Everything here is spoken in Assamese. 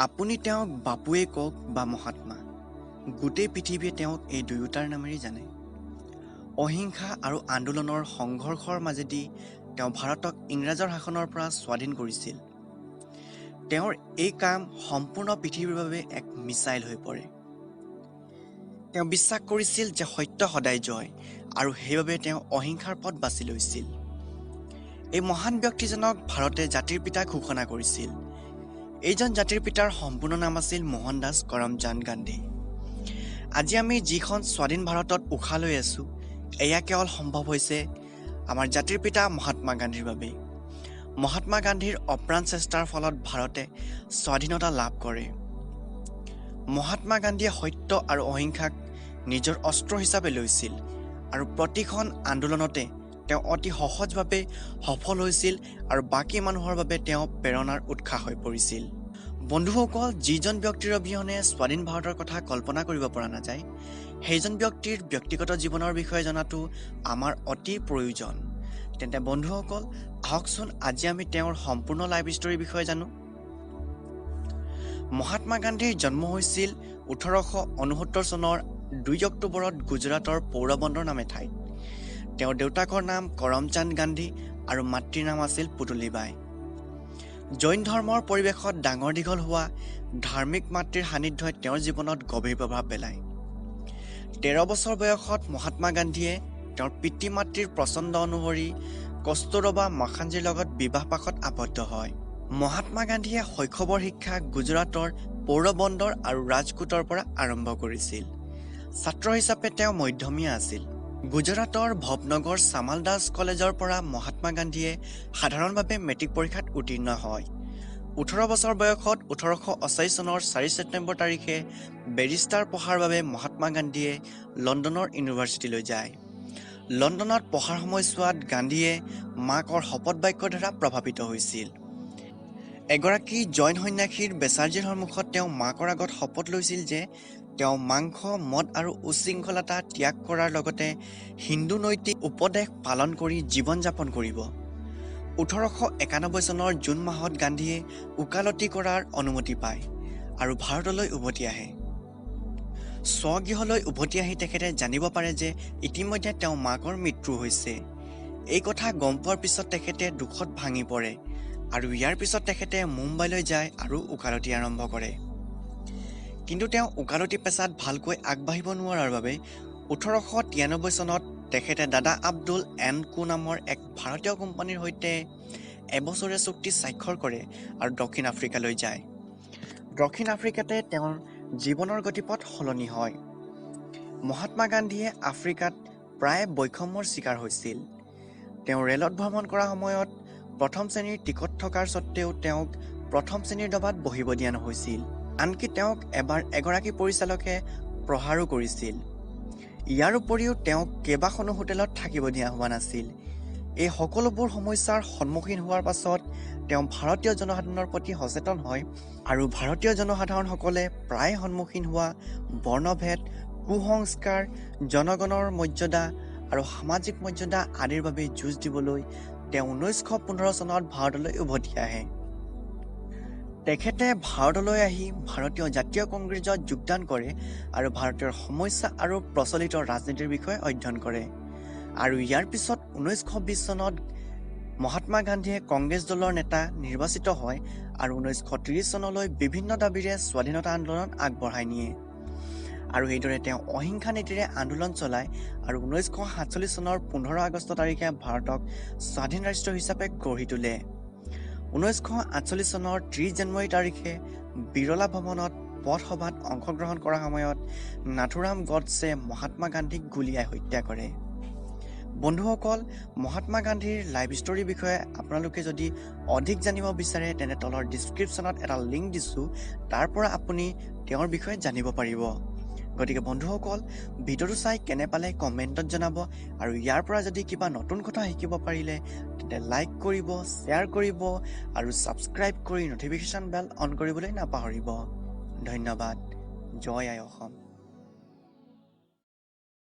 আপুনি তেওঁক বাপুৱে কওক বা মহাত্মা, গোটেই পৃথিৱীয়ে তেওঁক এই দুয়োটাৰ নামেৰে জানে। অহিংসা আৰু আন্দোলনৰ সংঘৰ্ষৰ মাজেদি তেওঁ ভাৰতক ইংৰাজৰ শাসনৰ পৰা স্বাধীন কৰিছিল। তেওঁৰ এই কাম সম্পূৰ্ণ পৃথিৱীৰ বাবে এক মিছাইল হৈ পৰে। তেওঁ বিশ্বাস কৰিছিল যে সত্য সদায় জয়, আৰু সেইবাবে তেওঁ অহিংসাৰ পথ বাছি লৈছিল। এই মহান ব্যক্তিজনক ভাৰতে জাতিৰ পিতা ঘোষণা কৰিছিল। এইজন জাতিৰ পিতাৰ সম্পূৰ্ণ নাম আছিল মোহনদাস কৰমচান্দ গান্ধী। আজি আমি যিখন স্বাধীন ভাৰতত উশাহ লৈ আছো, এয়া কেৱল সম্ভৱ হৈছে আমাৰ জাতিৰ পিতা মহাত্মা গান্ধীৰ বাবে। মহাত্মা গান্ধীৰ অপ্ৰাণ চেষ্টাৰ ফলত ভাৰতে স্বাধীনতা লাভ কৰে। মহাত্মা গান্ধীয়ে সত্য আৰু অহিংসাক নিজৰ অস্ত্ৰ হিচাপে লৈছিল, আৰু প্ৰতিখন আন্দোলনতে তেওঁ অতি সহজভাৱে সফল হৈছিল, আৰু বাকী মানুহৰ বাবে তেওঁ প্ৰেৰণাৰ উৎস হৈ পৰিছিল। বন্ধুসকল, যিজন ব্যক্তিৰ অবিহনে স্বাধীন ভাৰতৰ কথা কল্পনা কৰিব পৰা নাযায়, সেইজন ব্যক্তিৰ ব্যক্তিগত জীৱনৰ বিষয়ে জনাটো আমাৰ অতি প্ৰয়োজন। তেন্তে বন্ধুসকল, আহকচোন আজি আমি তেওঁৰ সম্পূৰ্ণ লাইফ ষ্টৰীৰ বিষয়ে জানো। মহাত্মা গান্ধীৰ জন্ম হৈছিল 1869 চনৰ 2 অক্টোবৰত গুজৰাটৰ পৌৰবন্দৰ নামে ঠাইত। তেওঁৰ দেউতাকৰ নাম কৰমচান্দ গান্ধী আৰু মাতৃৰ নাম আছিল পুতলীবাই। জৈন ধৰ্মৰ পৰিৱেশত ডাঙৰ দীঘল হোৱা ধাৰ্মিক মাতৃৰ সান্নিধ্যই তেওঁৰ জীৱনত গভীৰ প্ৰভাৱ পেলায়। 13 বছৰ বয়সত মহাত্মা গান্ধীয়ে তেওঁৰ পিতৃ মাতৃৰ প্ৰচণ্ড অনুসৰি কস্তুৰবা মাখাঞ্জীৰ লগত বিবাহপাশত আবদ্ধ হয়। মহাত্মা গান্ধীয়ে শৈশৱৰ শিক্ষা গুজৰাটৰ পৌৰবন্দৰ আৰু ৰাজকোটৰ পৰা আৰম্ভ কৰিছিল। ছাত্ৰ হিচাপে তেওঁ মধ্যমীয়া আছিল। গুজৰাটৰ ভৱনগৰ চামাল দাস কলেজৰ পৰা মহাত্মা গান্ধীয়ে সাধাৰণভাৱে মেট্ৰিক পৰীক্ষাত উত্তীৰ্ণ হয়। 18 বছৰ বয়সত 1888 চনৰ 4 ছেপ্টেম্বৰ তাৰিখে বেৰিষ্টাৰ পঢ়াৰ বাবে মহাত্মা গান্ধীয়ে লণ্ডনৰ ইউনিভাৰ্চিটিলৈ যায়। লণ্ডনত পঢ়াৰ সময়ছোৱাত গান্ধীয়ে মাকৰ শপত বাক্যৰ দ্বাৰা প্ৰভাৱিত হৈছিল। এগৰাকী জৈন সন্যাসীৰ বেচাৰ্জীৰ সন্মুখত তেওঁ মাকৰ আগত শপত লৈছিল যে তেওঁ মাংস, মদ আৰু উচ্ছৃংখলতা ত্যাগ কৰাৰ লগতে হিন্দু নৈতিক উপদেশ পালন কৰি জীৱন যাপন কৰিব। 1891 চনৰ জুন মাহত গান্ধীয়ে ওকালতি কৰাৰ অনুমতি পায় আৰু ভাৰতলৈ উভতি আহে। স্বগৃহলৈ উভতি আহি তেখেতে জানিব পাৰে যে ইতিমধ্যে তেওঁৰ মাকৰ মৃত্যু হৈছে। এই কথা গম পোৱাৰ পিছত তেখেতে দুখত ভাঙি পৰে, আৰু ইয়াৰ পিছত তেখেতে মুম্বাইলৈ যায় আৰু ওকালতি আৰম্ভ কৰে। কিন্তু তেওঁ ওকালতি পেচাত ভালকৈ আগবাঢ়িব নোৱাৰাৰ বাবে 1893 চনত তেখেতে দাদা আব্দুল এণ্ড কো নামৰ এক ভাৰতীয় কোম্পানীৰ সৈতে এবছৰীয়া চুক্তি স্বাক্ষৰ কৰে আৰু দক্ষিণ আফ্ৰিকালৈ যায়। দক্ষিণ আফ্ৰিকাতে তেওঁৰ জীৱনৰ গতিপথ সলনি হয়। মহাত্মা গান্ধীয়ে আফ্ৰিকাত প্ৰায় বৈষম্যৰ চিকাৰ হৈছিল। তেওঁ ৰেলত ভ্ৰমণ কৰাৰ সময়ত প্ৰথম শ্ৰেণীৰ টিকট থকাৰ স্বত্বেও তেওঁক প্ৰথম শ্ৰেণীৰ ডবাত বহিব দিয়া নহৈছিল। আনকি তেওঁক এবাৰ এগৰাকী পৰিচালকে প্ৰহাৰো কৰিছিল। ইয়াৰ উপৰিও তেওঁক কেইবাখনো হোটেলত থাকিব দিয়া হোৱা নাছিল। এই সকলোবোৰ সমস্যাৰ সন্মুখীন হোৱাৰ পাছত তেওঁ ভাৰতীয় জনসাধাৰণৰ প্ৰতি সচেতন হয়, আৰু ভাৰতীয় জনসাধাৰণসকলে প্ৰায় সন্মুখীন হোৱা বৰ্ণভেদ, কুসংস্কাৰ, জনগণৰ মৰ্যাদা আৰু সামাজিক মৰ্যাদা আদিৰ বাবে যুঁজ দিবলৈ তেওঁ 1915 চনত ভাৰতলৈ উভতি আহে। তেখেতে ভাৰতলৈ আহি ভাৰতীয় জাতীয় কংগ্ৰেছত যোগদান কৰে আৰু ভাৰতীয় সমস্যা আৰু প্ৰচলিত ৰাজনীতিৰ বিষয়ে অধ্যয়ন কৰে। আৰু ইয়াৰ পিছত 1920 চনত মহাত্মা গান্ধীয়ে কংগ্ৰেছ দলৰ নেতা নিৰ্বাচিত হয় আৰু 1930 চনলৈ বিভিন্ন দাবীৰে স্বাধীনতা আন্দোলন আগবঢ়াই নিয়ে। আৰু এইদৰে তেওঁ অহিংসা নীতিৰে আন্দোলন চলায় আৰু 1947 চনৰ 15 আগষ্ট তাৰিখে ভাৰতক স্বাধীন ৰাষ্ট্ৰ হিচাপে গঢ়ি তোলে। 1948 চনৰ 30 জানুৱাৰী তাৰিখে বিৰলা ভৱনত পথসভাত অংশগ্ৰহণ কৰাৰ সময়ত নাথুৰাম গডছে মহাত্মা গান্ধীক গুলীয়াই হত্যা কৰে। বন্ধুসকল, মহাত্মা গান্ধীৰ লাইফ ষ্টৰীৰ বিষয়ে আপোনালোকে যদি অধিক জানিব বিচাৰে তেন্তে তলৰ ডিছক্ৰিপশ্যনত এটা লিংক দিছোঁ, তাৰ পৰা আপুনি তেওঁৰ বিষয়ে জানিব পাৰিব। গতিকে বন্ধুসকল, ভিডিঅ'টো চাই কেনে পালে কমেণ্টত জনাব, আৰু ইয়াৰ পৰা যদি কিবা নতুন কথা শিকিব পাৰিলে তেন্তে লাইক কৰিব, শ্বেয়াৰ কৰিব আৰু ছাবস্ক্ৰাইব কৰি ন'টিফিকেশ্যন বেল অন কৰিবলৈ নাপাহৰিব। ধন্যবাদ। জয় আই অসম।